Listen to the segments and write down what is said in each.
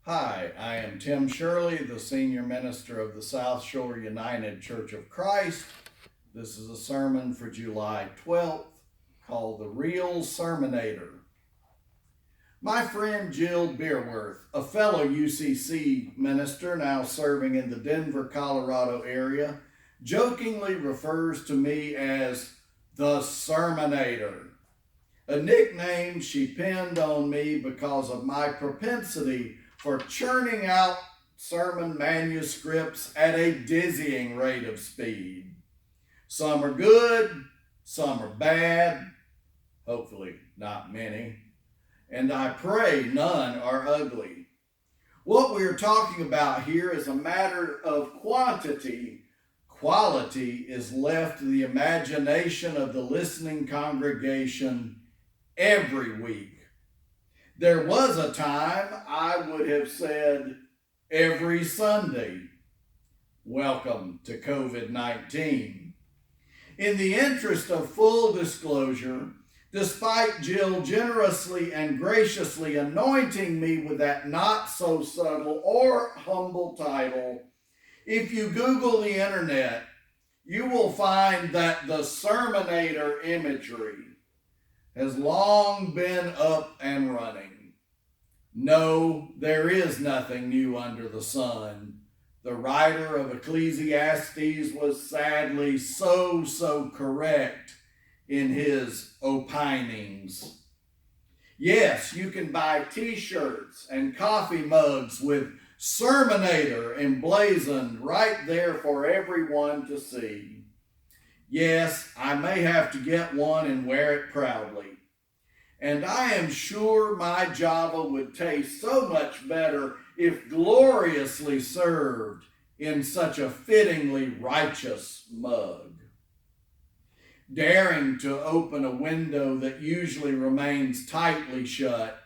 Hi, I am Tim Shirley, the Senior Minister of the South Shore United Church of Christ. This is a sermon for July 12th called The Real Sermonator. My friend Jill Beerworth, a fellow UCC minister now serving in the Denver, Colorado area, jokingly refers to me as the Sermonator, a nickname she pinned on me because of my propensity for churning out sermon manuscripts at a dizzying rate of speed. Some are good, some are bad, hopefully not many, and I pray none are ugly. What we are talking about here is a matter of quantity. Quality is left to the imagination of the listening congregation every week. There was a time I would have said every Sunday. Welcome to COVID-19. In the interest of full disclosure, despite Jill generously and graciously anointing me with that not so subtle or humble title, if you Google the internet, you will find that the Sermonator imagery has long been up and running. No, there is nothing new under the sun. The writer of Ecclesiastes was sadly so correct in his opinings. Yes, you can buy t-shirts and coffee mugs with Sermonator emblazoned right there for everyone to see. Yes, I may have to get one and wear it proudly. And I am sure my Java would taste so much better if gloriously served in such a fittingly righteous mug. Daring to open a window that usually remains tightly shut,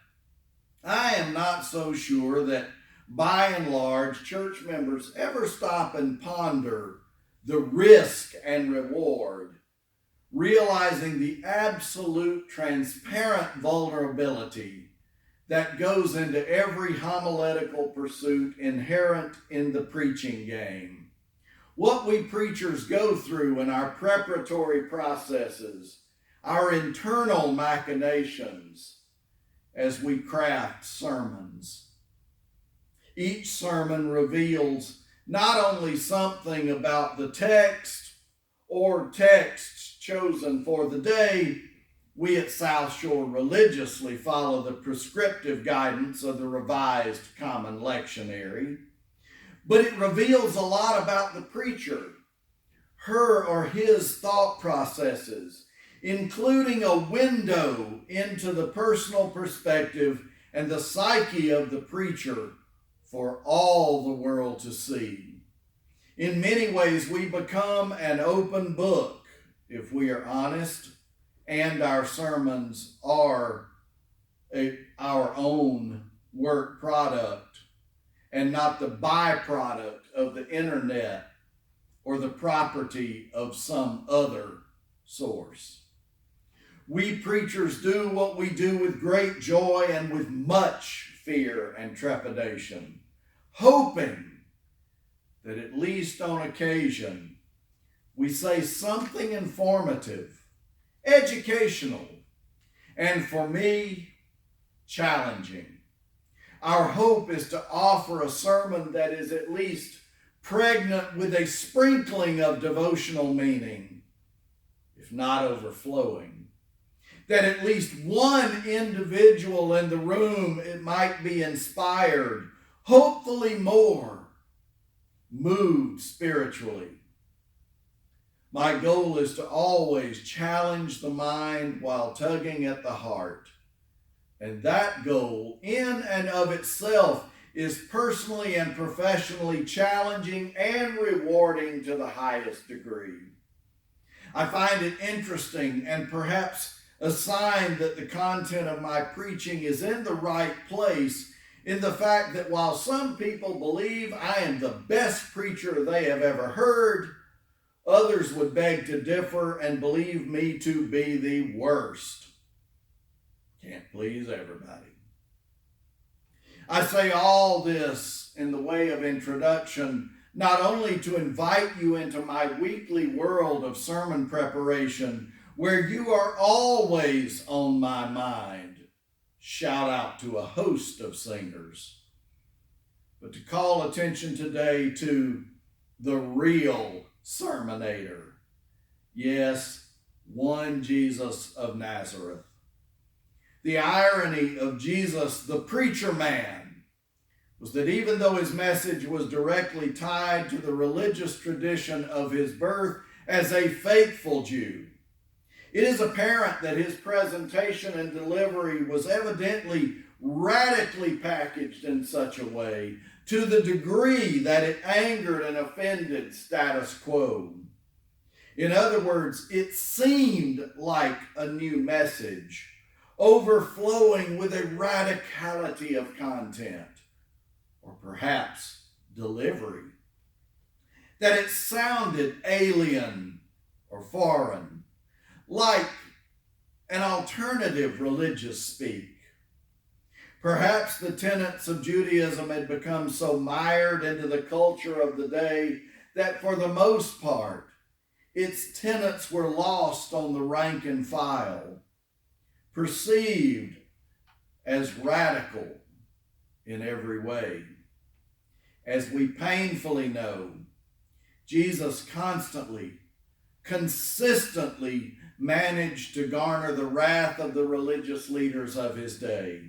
I am not so sure that by and large church members ever stop and ponder the risk and reward, realizing the absolute transparent vulnerability that goes into every homiletical pursuit inherent in the preaching game. What we preachers go through in our preparatory processes, our internal machinations as we craft sermons. Each sermon reveals not only something about the text or texts chosen for the day. We at South Shore religiously follow the prescriptive guidance of the Revised Common Lectionary, but it reveals a lot about the preacher, her or his thought processes, including a window into the personal perspective and the psyche of the preacher for all the world to see. In many ways, we become an open book if we are honest, and our sermons are our own work product and not the byproduct of the internet or the property of some other source. We preachers do what we do with great joy and with much fear and trepidation, hoping that at least on occasion we say something informative, educational, and for me, challenging. Our hope is to offer a sermon that is at least pregnant with a sprinkling of devotional meaning, if not overflowing. That at least one individual in the room, it might be inspired, hopefully more, moved spiritually. My goal is to always challenge the mind while tugging at the heart. And that goal, in and of itself, is personally and professionally challenging and rewarding to the highest degree. I find it interesting and perhaps a sign that the content of my preaching is in the right place in the fact that while some people believe I am the best preacher they have ever heard, others would beg to differ and believe me to be the worst. Can't please everybody. I say all this in the way of introduction, not only to invite you into my weekly world of sermon preparation, where you are always on my mind. Shout out to a host of singers. But to call attention today to the real Sermonator. Yes, one Jesus of Nazareth. The irony of Jesus, the preacher man, was that even though his message was directly tied to the religious tradition of his birth as a faithful Jew, it is apparent that his presentation and delivery was evidently radically packaged in such a way to the degree that it angered and offended status quo. In other words, it seemed like a new message, overflowing with a radicality of content, or perhaps delivery, that it sounded alien or foreign, like an alternative religious speak. Perhaps the tenets of Judaism had become so mired into the culture of the day that for the most part, its tenets were lost on the rank and file, perceived as radical in every way. As we painfully know, Jesus consistently managed to garner the wrath of the religious leaders of his day.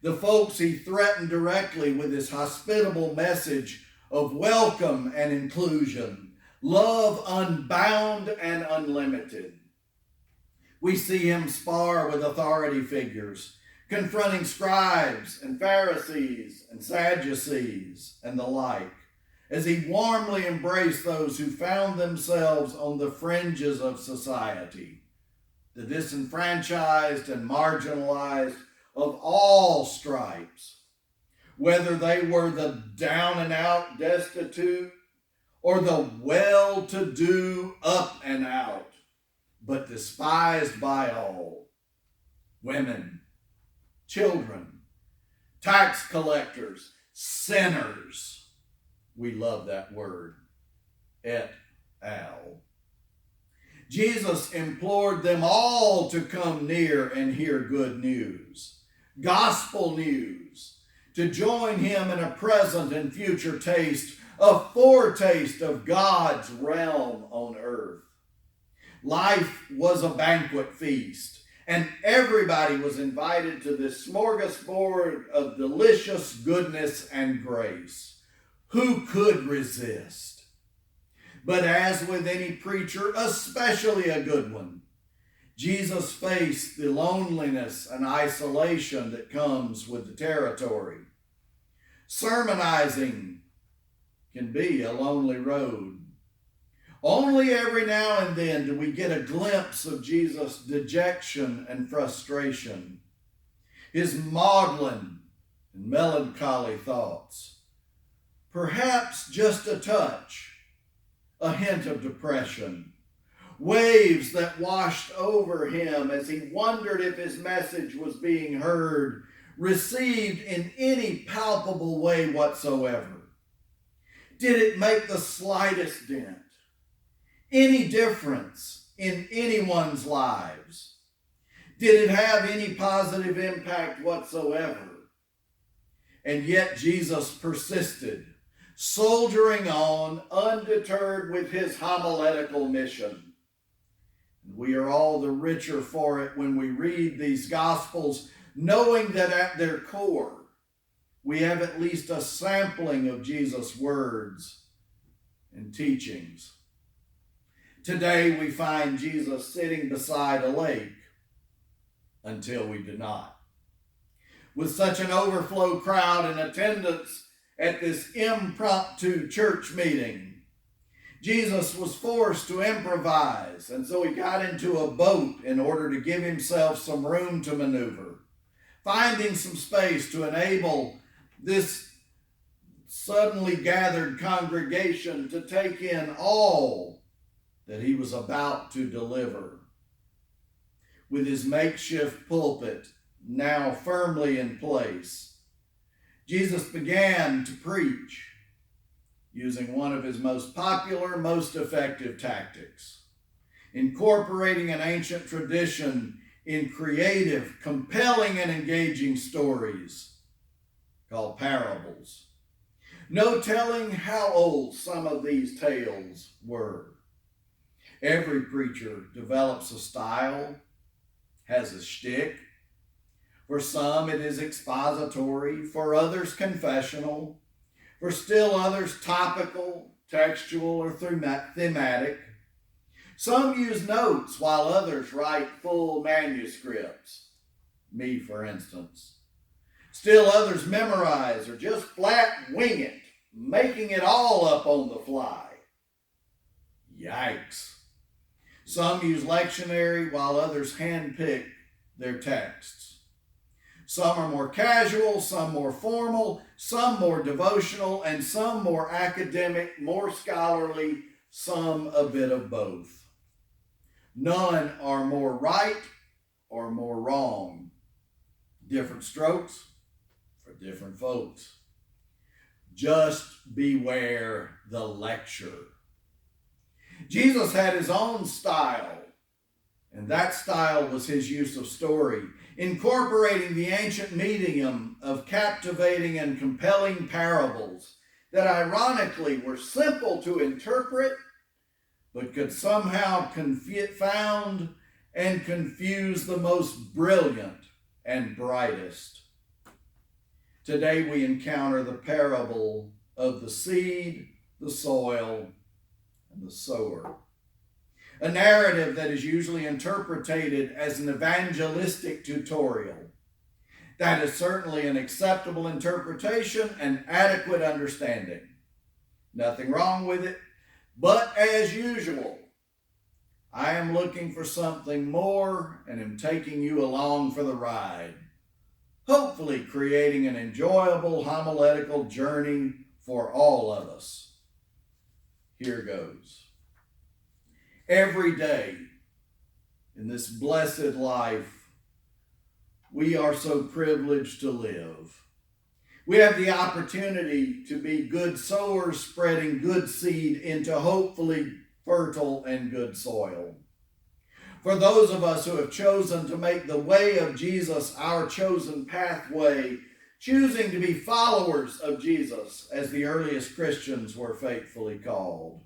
The folks he threatened directly with his hospitable message of welcome and inclusion, love unbound and unlimited. We see him spar with authority figures, confronting scribes and Pharisees and Sadducees and the like, as he warmly embraced those who found themselves on the fringes of society, the disenfranchised and marginalized of all stripes, whether they were the down and out destitute or the well-to-do up and out, but despised by all, women, children, tax collectors, sinners. We love that word, et al. Jesus implored them all to come near and hear good news, gospel news, to join him in a present and future taste, a foretaste of God's realm on earth. Life was a banquet feast, and everybody was invited to this smorgasbord of delicious goodness and grace. Who could resist? But as with any preacher, especially a good one, Jesus faced the loneliness and isolation that comes with the territory. Sermonizing can be a lonely road. Only every now and then do we get a glimpse of Jesus' dejection and frustration, his maudlin and melancholy thoughts. Perhaps just a touch, a hint of depression, waves that washed over him as he wondered if his message was being heard, received in any palpable way whatsoever. Did it make the slightest dent, any difference in anyone's lives? Did it have any positive impact whatsoever? And yet Jesus persisted, soldiering on, undeterred with his homiletical mission. We are all the richer for it when we read these Gospels, knowing that at their core, we have at least a sampling of Jesus' words and teachings. Today we find Jesus sitting beside a lake, until we do not. With such an overflow crowd in attendance at this impromptu church meeting, Jesus was forced to improvise, and so he got into a boat in order to give himself some room to maneuver, finding some space to enable this suddenly gathered congregation to take in all that he was about to deliver. With his makeshift pulpit now firmly in place, Jesus began to preach using one of his most popular, most effective tactics, incorporating an ancient tradition in creative, compelling, and engaging stories called parables. No telling how old some of these tales were. Every preacher develops a style, has a shtick. For some, it is expository, for others, confessional, for still others, topical, textual, or thematic. Some use notes while others write full manuscripts. Me, for instance. Still others memorize or just flat wing it, making it all up on the fly. Yikes. Some use lectionary while others handpick their texts. Some are more casual, some more formal, some more devotional, and some more academic, more scholarly, some a bit of both. None are more right or more wrong. Different strokes for different folks. Just beware the lecture. Jesus had his own style, and that style was his use of story, incorporating the ancient medium of captivating and compelling parables that ironically were simple to interpret, but could somehow confound and confuse the most brilliant and brightest. Today we encounter the parable of the seed, the soil, and the sower. A narrative that is usually interpreted as an evangelistic tutorial. That is certainly an acceptable interpretation and adequate understanding. Nothing wrong with it, but as usual, I am looking for something more and am taking you along for the ride, hopefully creating an enjoyable homiletical journey for all of us. Here goes. Every day in this blessed life, we are so privileged to live. We have the opportunity to be good sowers, spreading good seed into hopefully fertile and good soil. For those of us who have chosen to make the way of Jesus our chosen pathway, choosing to be followers of Jesus as the earliest Christians were faithfully called,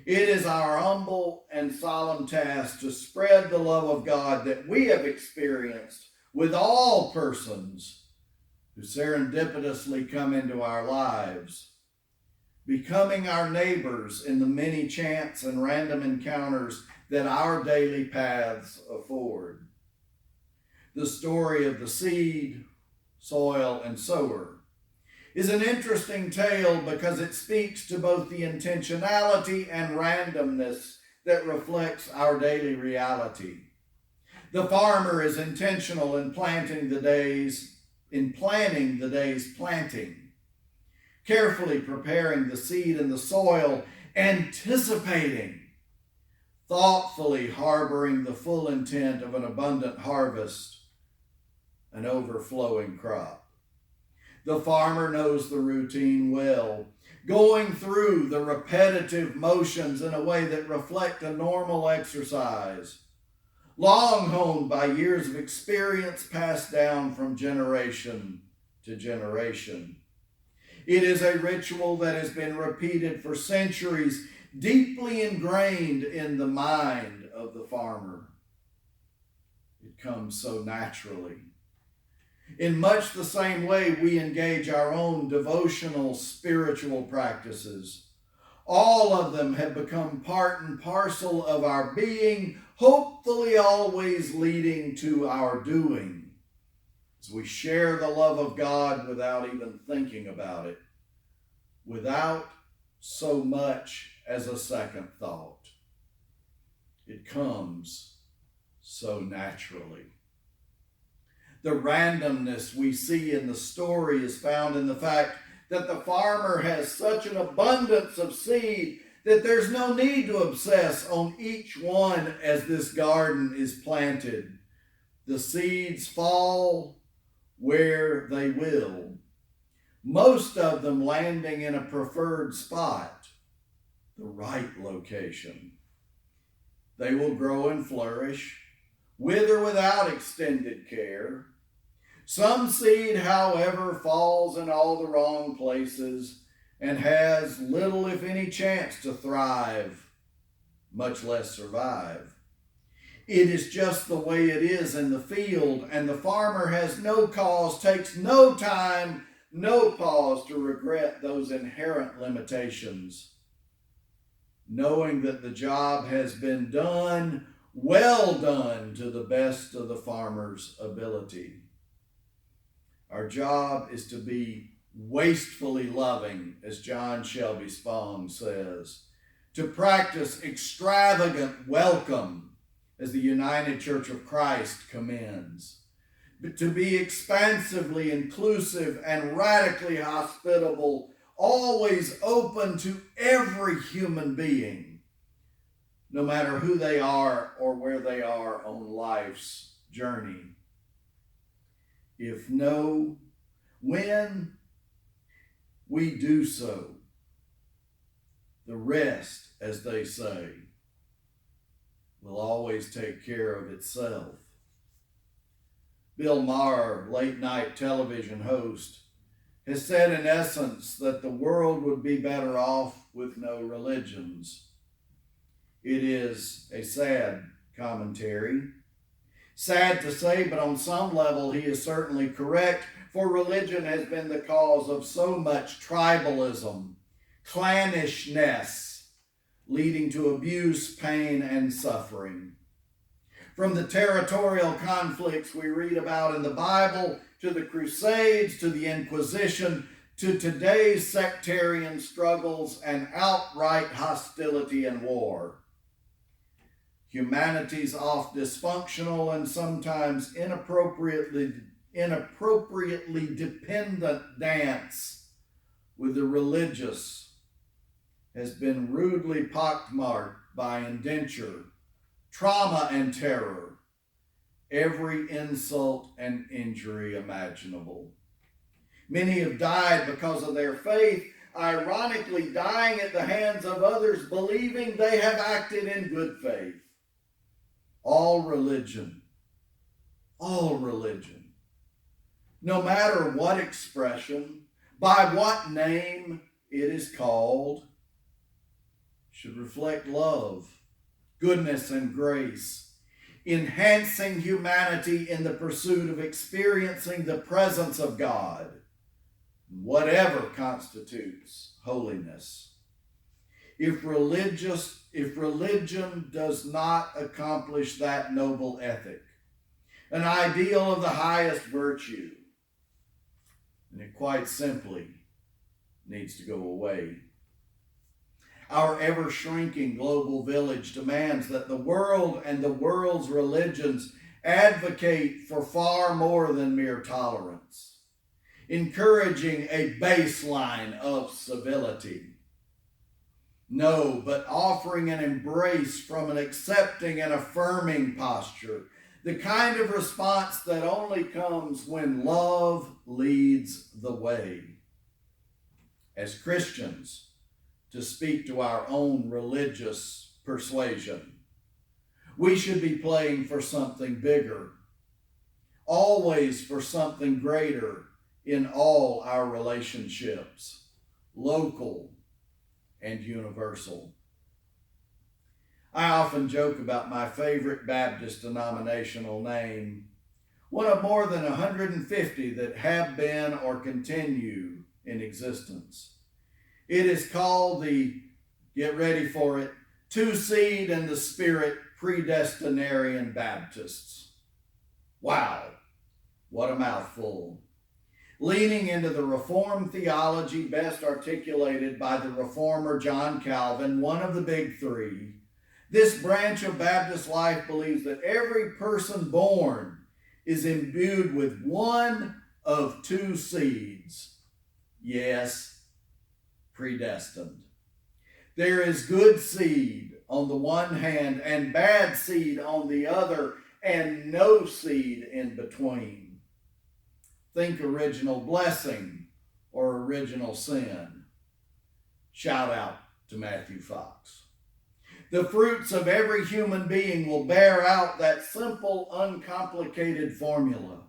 it is our humble and solemn task to spread the love of God that we have experienced with all persons who serendipitously come into our lives, becoming our neighbors in the many chance and random encounters that our daily paths afford. The story of the seed, soil, and sower is an interesting tale because it speaks to both the intentionality and randomness that reflects our daily reality. The farmer is intentional in planting the day's planting, carefully preparing the seed in the soil, anticipating, thoughtfully harboring the full intent of an abundant harvest, an overflowing crop. The farmer knows the routine well, going through the repetitive motions in a way that reflect a normal exercise, long honed by years of experience passed down from generation to generation. It is a ritual that has been repeated for centuries, deeply ingrained in the mind of the farmer. It comes so naturally. In much the same way we engage our own devotional spiritual practices. All of them have become part and parcel of our being, hopefully always leading to our doing, as we share the love of God without even thinking about it, without so much as a second thought. It comes so naturally. The randomness we see in the story is found in the fact that the farmer has such an abundance of seed that there's no need to obsess on each one as this garden is planted. The seeds fall where they will. most of them landing in a preferred spot, the right location. They will grow and flourish, with or without extended care. Some seed, however, falls in all the wrong places and has little, if any, chance to thrive, much less survive. It is just the way it is in the field, and the farmer has no cause, takes no time, no pause to regret those inherent limitations, knowing that the job has been done, well done, to the best of the farmer's ability. Our job is to be wastefully loving, as John Shelby Spong says, to practice extravagant welcome, as the United Church of Christ commends, but to be expansively inclusive and radically hospitable, always open to every human being, no matter who they are or where they are on life's journey. If no, when we do so, the rest, as they say, will always take care of itself. Bill Maher, late night television host, has said in essence that the world would be better off with no religions. It is a sad commentary. Sad to say, but on some level he is certainly correct, for religion has been the cause of so much tribalism, clannishness, leading to abuse, pain, and suffering. From the territorial conflicts we read about in the Bible, to the Crusades, to the Inquisition, to today's sectarian struggles and outright hostility and war. Humanity's oft dysfunctional and sometimes inappropriately dependent dance with the religious has been rudely pockmarked by indenture, trauma and terror, every insult and injury imaginable. Many have died because of their faith, ironically dying at the hands of others, believing they have acted in good faith. All religion, no matter what expression, by what name it is called, should reflect love, goodness, and grace, enhancing humanity in the pursuit of experiencing the presence of God, whatever constitutes holiness. If religion does not accomplish that noble ethic, an ideal of the highest virtue, then it quite simply needs to go away. Our ever-shrinking global village demands that the world and the world's religions advocate for far more than mere tolerance, encouraging a baseline of civility. No, but offering an embrace from an accepting and affirming posture, the kind of response that only comes when love leads the way. As Christians, to speak to our own religious persuasion, we should be playing for something bigger, always for something greater in all our relationships, local and universal. I often joke about my favorite Baptist denominational name, one of more than 150 that have been or continue in existence. It is called the, get ready for it, Two Seed and the Spirit Predestinarian Baptists. Wow, what a mouthful. Leaning into the Reformed theology best articulated by the Reformer John Calvin, one of the big three, this branch of Baptist life believes that every person born is imbued with one of two seeds. Yes, predestined. There is good seed on the one hand and bad seed on the other, and no seed in between. Think original blessing or original sin. Shout out to Matthew Fox. The fruits of every human being will bear out that simple, uncomplicated formula.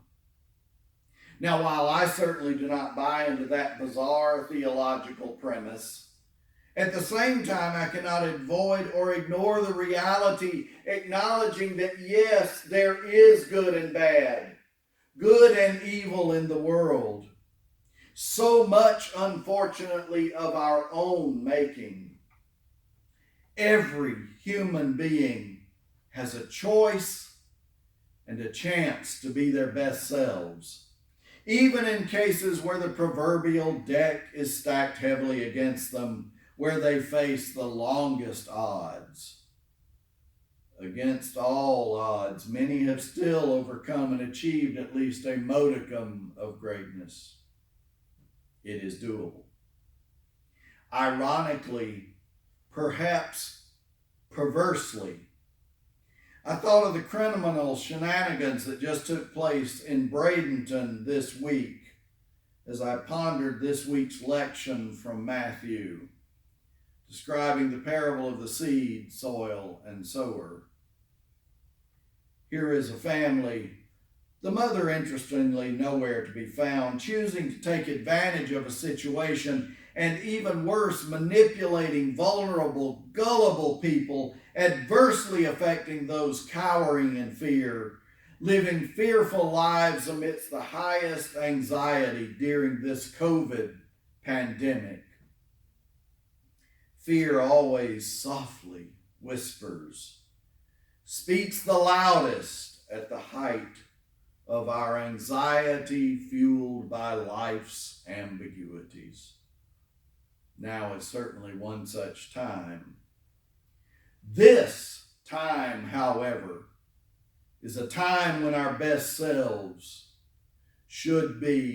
Now, while I certainly do not buy into that bizarre theological premise, at the same time, I cannot avoid or ignore the reality, acknowledging that yes, there is good and bad, good and evil in the world. So much, unfortunately, of our own making. Every human being has a choice and a chance to be their best selves, even in cases where the proverbial deck is stacked heavily against them, where they face the longest odds. Against all odds, many have still overcome and achieved at least a modicum of greatness. It is doable. Ironically, perhaps perversely, I thought of the criminal shenanigans that just took place in Bradenton this week as I pondered this week's lection from Matthew, describing the parable of the seed, soil, and sower. Here is a family, the mother interestingly nowhere to be found, choosing to take advantage of a situation and even worse, manipulating vulnerable, gullible people, adversely affecting those cowering in fear, living fearful lives amidst the highest anxiety during this COVID pandemic. Fear always softly whispers, speaks the loudest at the height of our anxiety fueled by life's ambiguities. Now is certainly one such time. This time, however, is a time when our best selves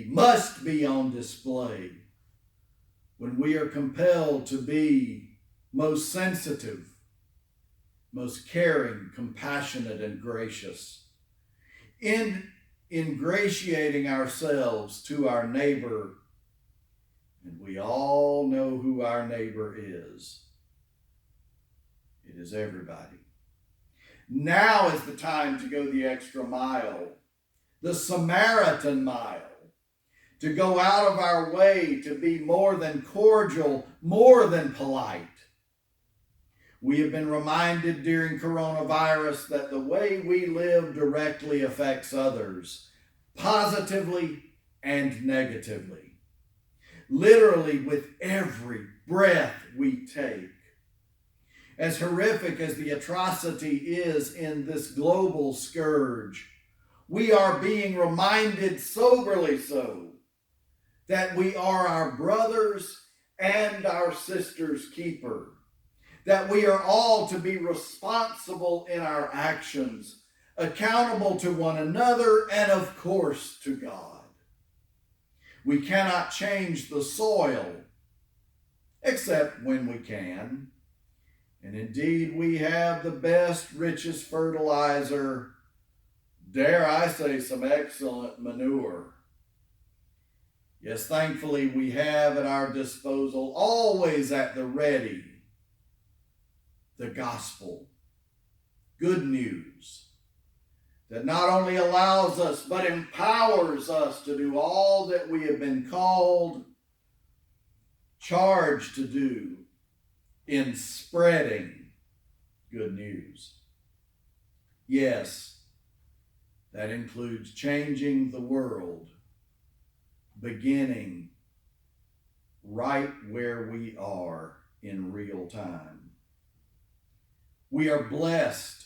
must be on display, when we are compelled to be most sensitive, most caring, compassionate, and gracious, in ingratiating ourselves to our neighbor. And we all know who our neighbor is. It is everybody. Now is the time to go the extra mile, the Samaritan mile, to go out of our way to be more than cordial, more than polite. We have been reminded during coronavirus that the way we live directly affects others, positively and negatively. Literally with every breath we take. As horrific as the atrocity is in this global scourge, we are being reminded soberly so that we are our brothers and our sisters' keeper, that we are all to be responsible in our actions, accountable to one another and of course to God. We cannot change the soil, except when we can. And indeed, we have the best, richest fertilizer, dare I say some excellent manure. Yes, thankfully, we have at our disposal, always at the ready, the gospel, good news, that not only allows us, but empowers us to do all that we have been called, charged to do in spreading good news. Yes, that includes changing the world, beginning right where we are in real time. We are blessed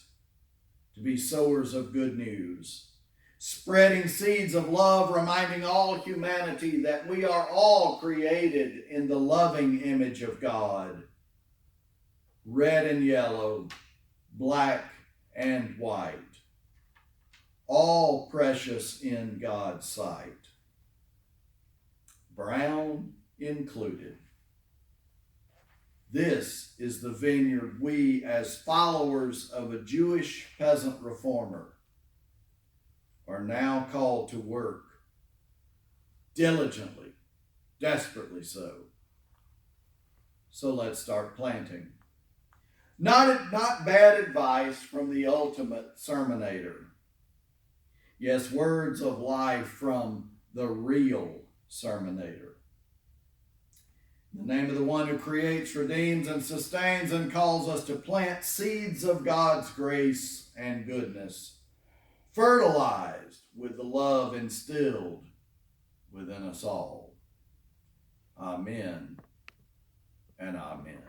to be sowers of good news, spreading seeds of love, reminding all humanity that we are all created in the loving image of God, red and yellow, black and white, all precious in God's sight, brown included. This is the vineyard we, as followers of a Jewish peasant reformer, are now called to work diligently desperately so. So let's start planting. Not bad advice from the ultimate sermonator. Yes, words of life from the real sermonator. In the name of the one who creates, redeems, and sustains and calls us to plant seeds of God's grace and goodness, fertilized with the love instilled within us all. Amen and amen.